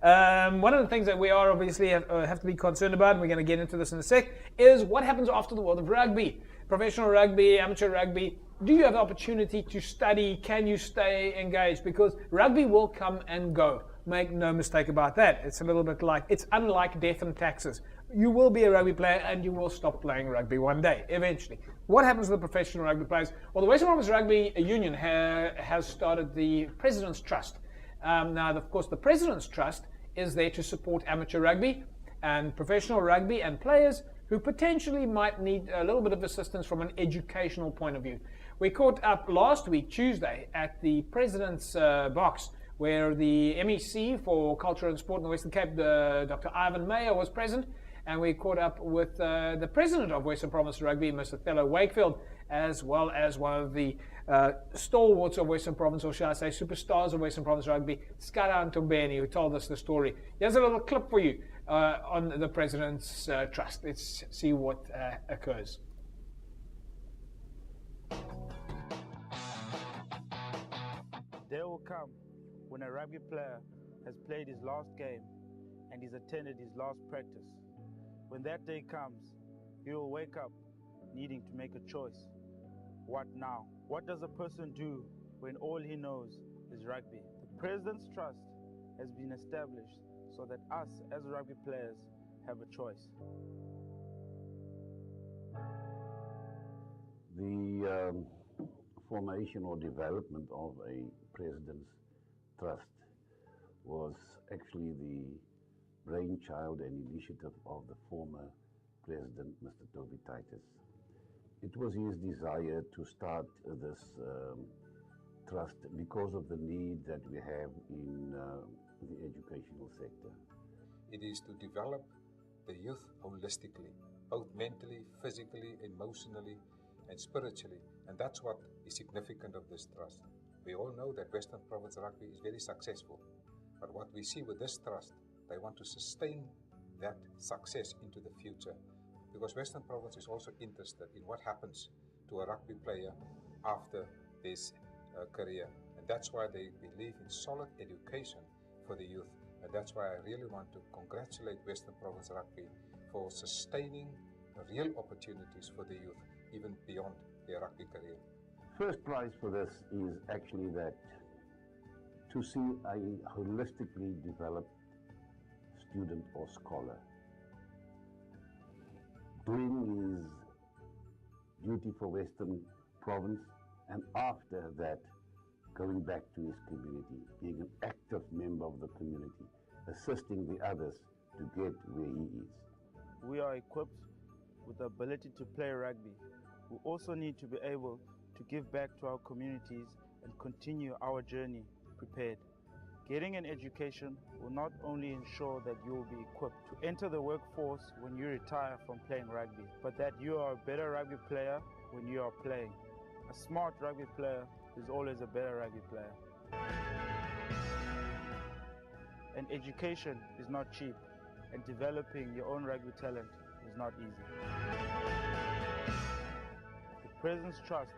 One of the things that we are obviously have to be concerned about, and we're going to get into this in a sec, is what happens after the world of rugby. Professional rugby, amateur rugby. Do you have the opportunity to study? Can you stay engaged? Because rugby will come and go. Make no mistake about that. It's a little bit like, it's unlike death and taxes. You will be a rugby player and you will stop playing rugby one day, eventually. What happens to the professional rugby players? Well, the Western Province Rugby Union has started the President's Trust. Now, of course, the President's Trust is there to support amateur rugby and professional rugby and players who potentially might need a little bit of assistance from an educational point of view. We caught up last week, Tuesday, at the President's box, where the MEC for Culture and Sport in the Western Cape, Dr. Ivan Mayer, was present, and we caught up with the President of Western Province Rugby, Mr. Thello Wakefield, as well as one of the stalwarts of Western Province, or shall I say superstars of Western Province Rugby, Skara Ntombeni, who told us the story. Here's a little clip for you on the President's Trust. Let's see what occurs. Day will come when a rugby player has played his last game and he's attended his last practice. When that day comes, he will wake up needing to make a choice. What now? What does a person do when all he knows is rugby? The President's Trust has been established so that us as rugby players have a choice. The formation or development of a President's Trust was actually the brainchild and initiative of the former President, Mr. Toby Titus. It was his desire to start this trust because of the need that we have in the educational sector. It is to develop the youth holistically, both mentally, physically, emotionally, and spiritually, and that's what is significant of this trust. We all know that Western Province Rugby is very successful, but what we see with this trust, they want to sustain that success into the future, because Western Province is also interested in what happens to a rugby player after this career, and that's why they believe in solid education for the youth, and that's why I really want to congratulate Western Province Rugby for sustaining real opportunities for the youth even beyond their rugby career. First prize for this is actually that to see a holistically developed student or scholar doing his duty for Western Province, and after that going back to his community, being an active member of the community, assisting the others to get where he is. We are equipped with the ability to play rugby. We also need to be able to give back to our communities and continue our journey prepared. Getting an education will not only ensure that you will be equipped to enter the workforce when you retire from playing rugby, but that you are a better rugby player when you are playing. A smart rugby player is always a better rugby player. And education is not cheap, and developing your own rugby talent is not easy. The President's Trust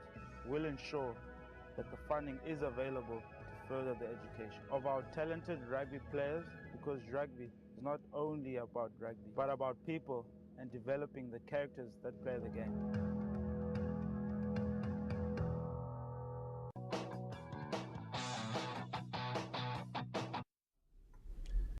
will ensure that the funding is available to further the education of our talented rugby players, because rugby is not only about rugby, but about people and developing the characters that play the game.